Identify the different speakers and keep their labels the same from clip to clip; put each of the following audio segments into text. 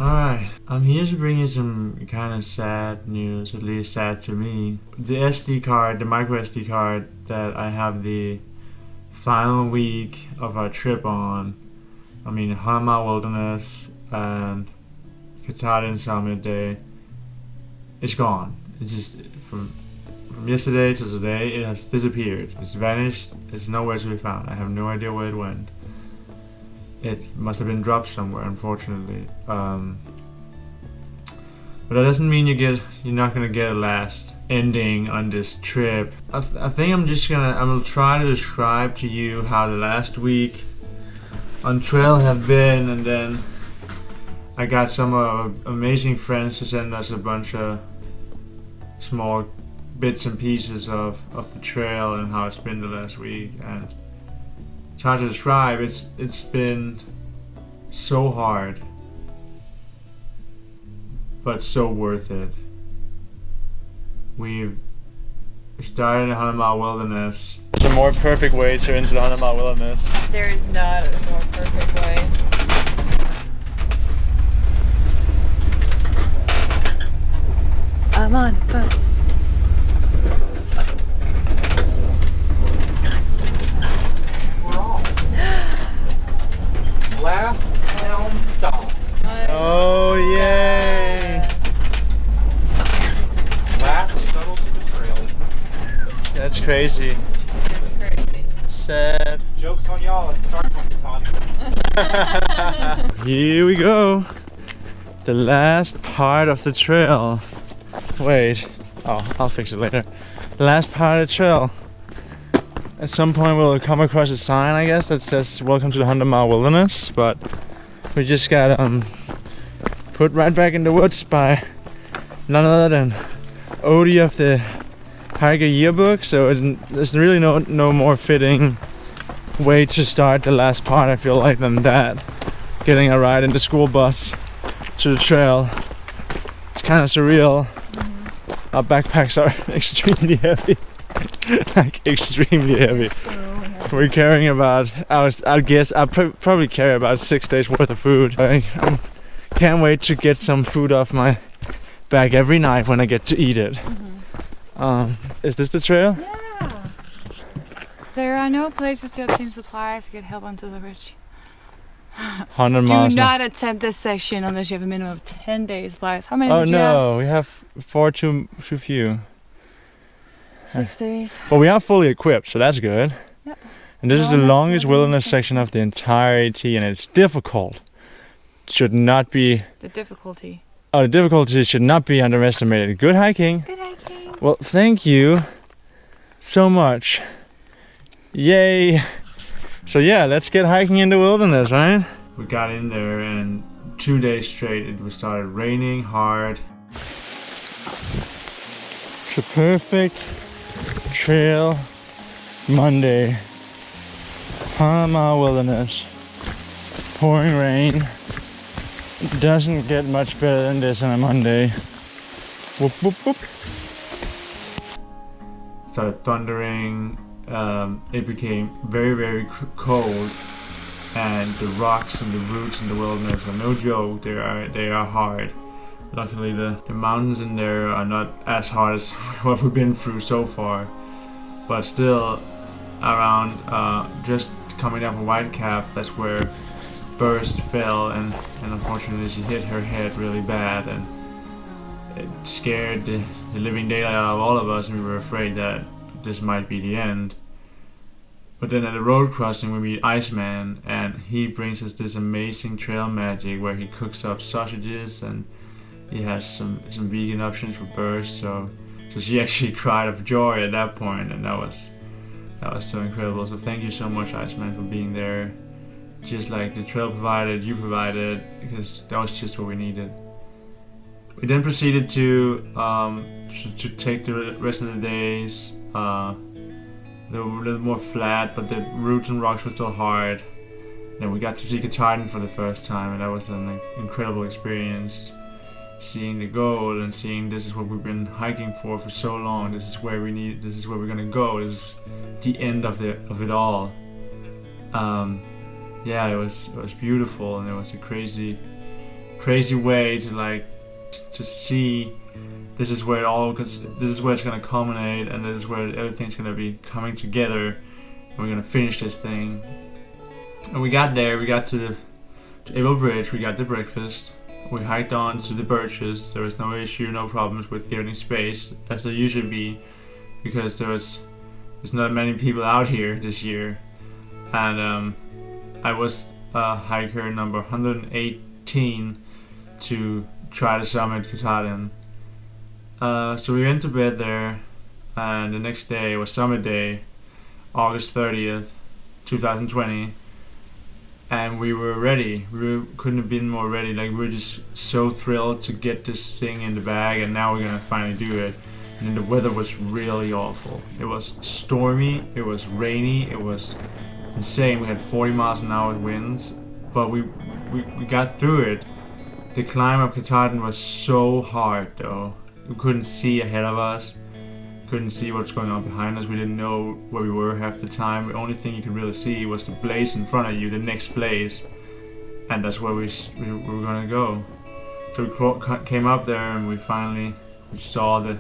Speaker 1: Alright, I'm here to bring you some kind of sad news, at least sad to me. The SD card, the micro SD card that I have the final week of our trip on, I mean 100 Mile Wilderness and Katahdin Summit Day, it's gone. It's just from yesterday to today, it has disappeared. It's vanished. It's nowhere to be found. I have no idea where it went. It must have been dropped somewhere, unfortunately. But that doesn't mean you're not gonna get a last ending on this trip. I think I'm gonna try to describe to you how the last week on trail have been, and then I got some amazing friends to send us a bunch of small bits and pieces of the trail and how it's been the last week. And it's hard to describe. It's been so hard, but so worth it. We've started a 100 Mile Wilderness. There's a more perfect way to enter the 100 Mile Wilderness.
Speaker 2: There is not a more perfect way. I'm on a bus.
Speaker 3: Last town stop.
Speaker 1: Oh yay!
Speaker 3: Last shuttle to the trail.
Speaker 1: That's crazy.
Speaker 2: It's crazy.
Speaker 1: Sad.
Speaker 3: Joke's on y'all, it starts with the Todd.
Speaker 1: Here we go. The last part of the trail. Wait. Oh, I'll fix it later. The last part of the trail. At some point we'll come across a sign, I guess, that says welcome to the 100 Mile Wilderness, but we just got put right back in the woods by none other than Odie of the Hiker Yearbook, so there's really no more fitting way to start the last part, I feel like, than that. Getting a ride in the school bus to the trail. It's kind of surreal. Our backpacks are extremely heavy. Like extremely heavy. We're carrying about, I guess I'll probably carry about 6 days worth of food. I can't wait to get some food off my back every night when I get to eat it. Is this the trail?
Speaker 2: Yeah. There are no places to obtain supplies to get help until the rich.
Speaker 1: 100 miles.
Speaker 2: Do not attempt this section unless you have a minimum of 10 days supplies. How many
Speaker 1: Oh
Speaker 2: did you have?
Speaker 1: no, we have 4 too few.
Speaker 2: 6 days.
Speaker 1: But we are fully equipped, so that's good.
Speaker 2: Yep.
Speaker 1: And this is the longest wilderness section of the entire AT, and it's difficult. Should not be.
Speaker 2: The difficulty.
Speaker 1: Oh, the difficulty should not be underestimated. Good hiking.
Speaker 2: Good hiking.
Speaker 1: Well, thank you so much. Yay. So yeah, let's get hiking in the wilderness, right? We got in there and 2 days straight it started raining hard. It's a perfect trail Monday. 100 Mile Wilderness. Pouring rain. It doesn't get much better than this on a Monday. Whoop whoop whoop. Started thundering. It became very cold, and the rocks and the roots in the wilderness are no joke. They are hard. Luckily the mountains in there are not as hard as what we've been through so far, but still around just coming up a White Cap, that's where Burst fell, and unfortunately she hit her head really bad, and it scared the living daylight out of all of us, and we were afraid that this might be the end. But then at the road crossing we meet Iceman, and he brings us this amazing trail magic where he cooks up sausages, and he has some vegan options for Burst, so she actually cried of joy at that point, and that was so incredible. So thank you so much, Iceman, for being there. Just like the trail provided, you provided, because that was just what we needed. We then proceeded to take the rest of the days. They were a little more flat, but the roots and rocks were still hard. Then we got to see Katahdin for the first time, and that was an incredible experience. Seeing the goal and seeing this is what we've been hiking for so long. This is where we're gonna go. This is the end of it all. Yeah, it was beautiful, and it was a crazy crazy way to like to see this is where it's gonna culminate, and this is where everything's gonna be coming together, and we're gonna finish this thing. And we got there. We got to Able Bridge. We got the breakfast. We hiked on to the birches. There was no issue, no problems with getting space, as there usually be, because there's not many people out here this year. And I was hiker number 118 to try to summit Katahdin. So we went to bed there, and the next day was summit day, August 30th, 2020. And we were ready. Couldn't have been more ready. Like, we were just so thrilled to get this thing in the bag, and now we're gonna finally do it. And then the weather was really awful. It was stormy, it was rainy, it was insane. We had 40 miles an hour winds, but we got through it. The climb up Katahdin was so hard though. We couldn't see ahead of us. Couldn't see what's going on behind us. We didn't know where we were half the time. The only thing you could really see was the blaze in front of you, the next blaze, and that's where we were gonna go. So we came up there, and we saw the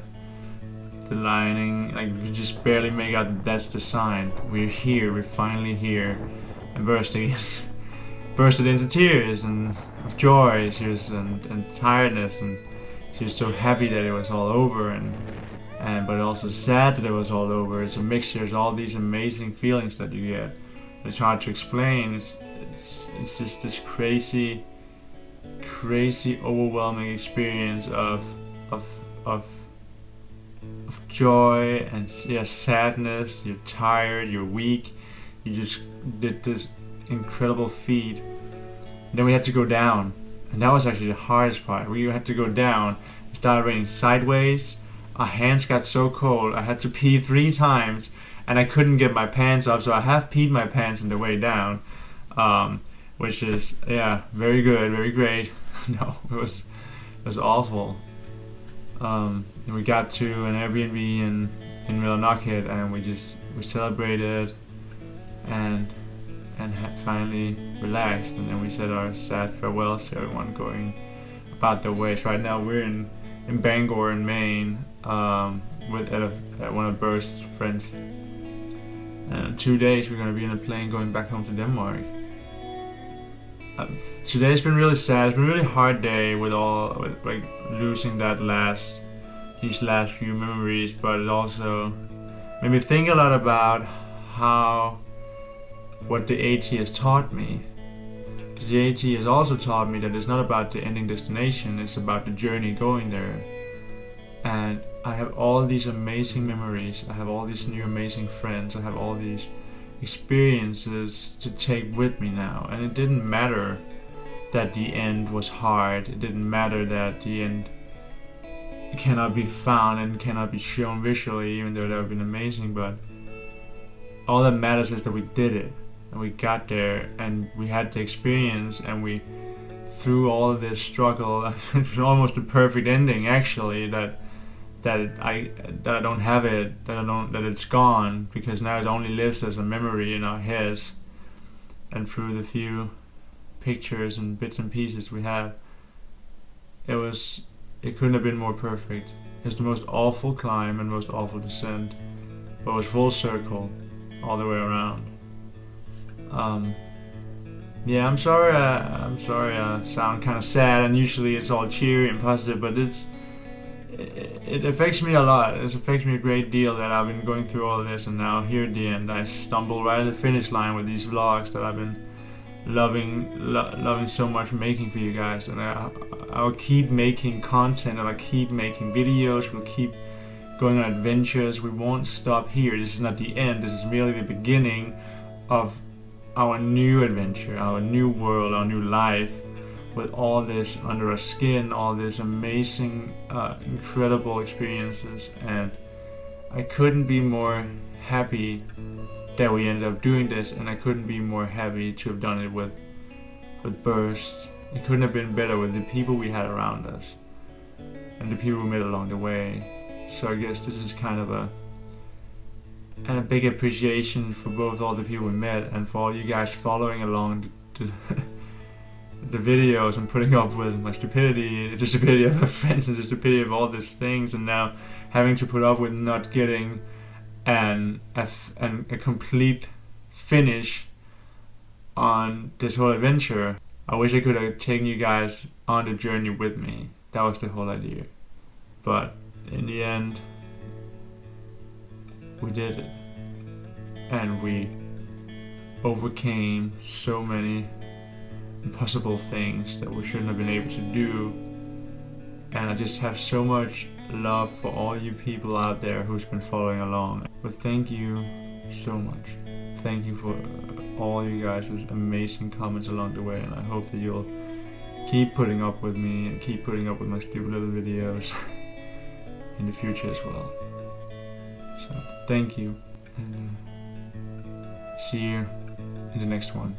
Speaker 1: lining. Like, we could just barely make out that that's the sign. We're here. We're finally here, and bursted into tears and of joy. She was and tiredness, and she was so happy that it was all over, but also sad that it was all over. It's a mixture. It's all these amazing feelings that you get. It's hard to explain. It's just this crazy, overwhelming experience of joy and sadness. You're tired. You're weak. You just did this incredible feat. And then we had to go down, and that was actually the hardest part. We had to go down. It started raining sideways. Our hands got so cold. I had to pee 3 times, and I couldn't get my pants off, so I half peed my pants on the way down, which is very good, very great. No, it was awful. And we got to an Airbnb in Millinocket, and we celebrated and finally relaxed, and then we said our sad farewells to everyone going about their ways. Right now we're in Bangor in Maine, at one of Burr's friends. And in 2 days we're going to be in a plane going back home to Denmark. Today's been really sad. It's been a really hard day with losing these last few memories, but it also made me think a lot about what the AT has taught me. The AT has also taught me that it's not about the ending destination, it's about the journey going there. And I have all these amazing memories, I have all these new amazing friends, I have all these experiences to take with me now. And it didn't matter that the end was hard, it didn't matter that the end cannot be found and cannot be shown visually, even though that would have been amazing, but all that matters is that we did it. And we got there, and we had the experience, and we, through all of this struggle, it was almost a perfect ending actually, that I don't have it, that it's gone, because now it only lives as a memory in our heads. And through the few pictures and bits and pieces we have, it couldn't have been more perfect. It's the most awful climb and most awful descent, but it was full circle all the way around. I'm sorry I sound kind of sad, and usually it's all cheery and positive, but it affects me a lot. It affects me a great deal that I've been going through all of this, and now here at the end I stumble right at the finish line with these vlogs that I've been loving so much making for you guys. And I'll keep making content, and I'll keep making videos, we'll keep going on adventures. We won't stop here. This is not the end, this is merely the beginning of our new adventure, our new world, our new life, with all this under our skin, all this amazing, incredible experiences. And I couldn't be more happy that we ended up doing this, and I couldn't be more happy to have done it with Burst. It couldn't have been better with the people we had around us and the people we met along the way. So I guess this is kind of a big appreciation for both all the people we met and for all you guys following along the videos I'm putting up with my stupidity, the stupidity of my friends, and the stupidity of all these things, and now having to put up with not getting a complete finish on this whole adventure. I wish I could have taken you guys on the journey with me. That was the whole idea. But in the end, we did it. And we overcame so many impossible things that we shouldn't have been able to do. And I just have so much love for all you people out there who's been following along. But thank you so much. Thank you for all you guys' amazing comments along the way, and I hope that you'll keep putting up with me and keep putting up with my stupid little videos in the future as well. So thank you, and see you in the next one.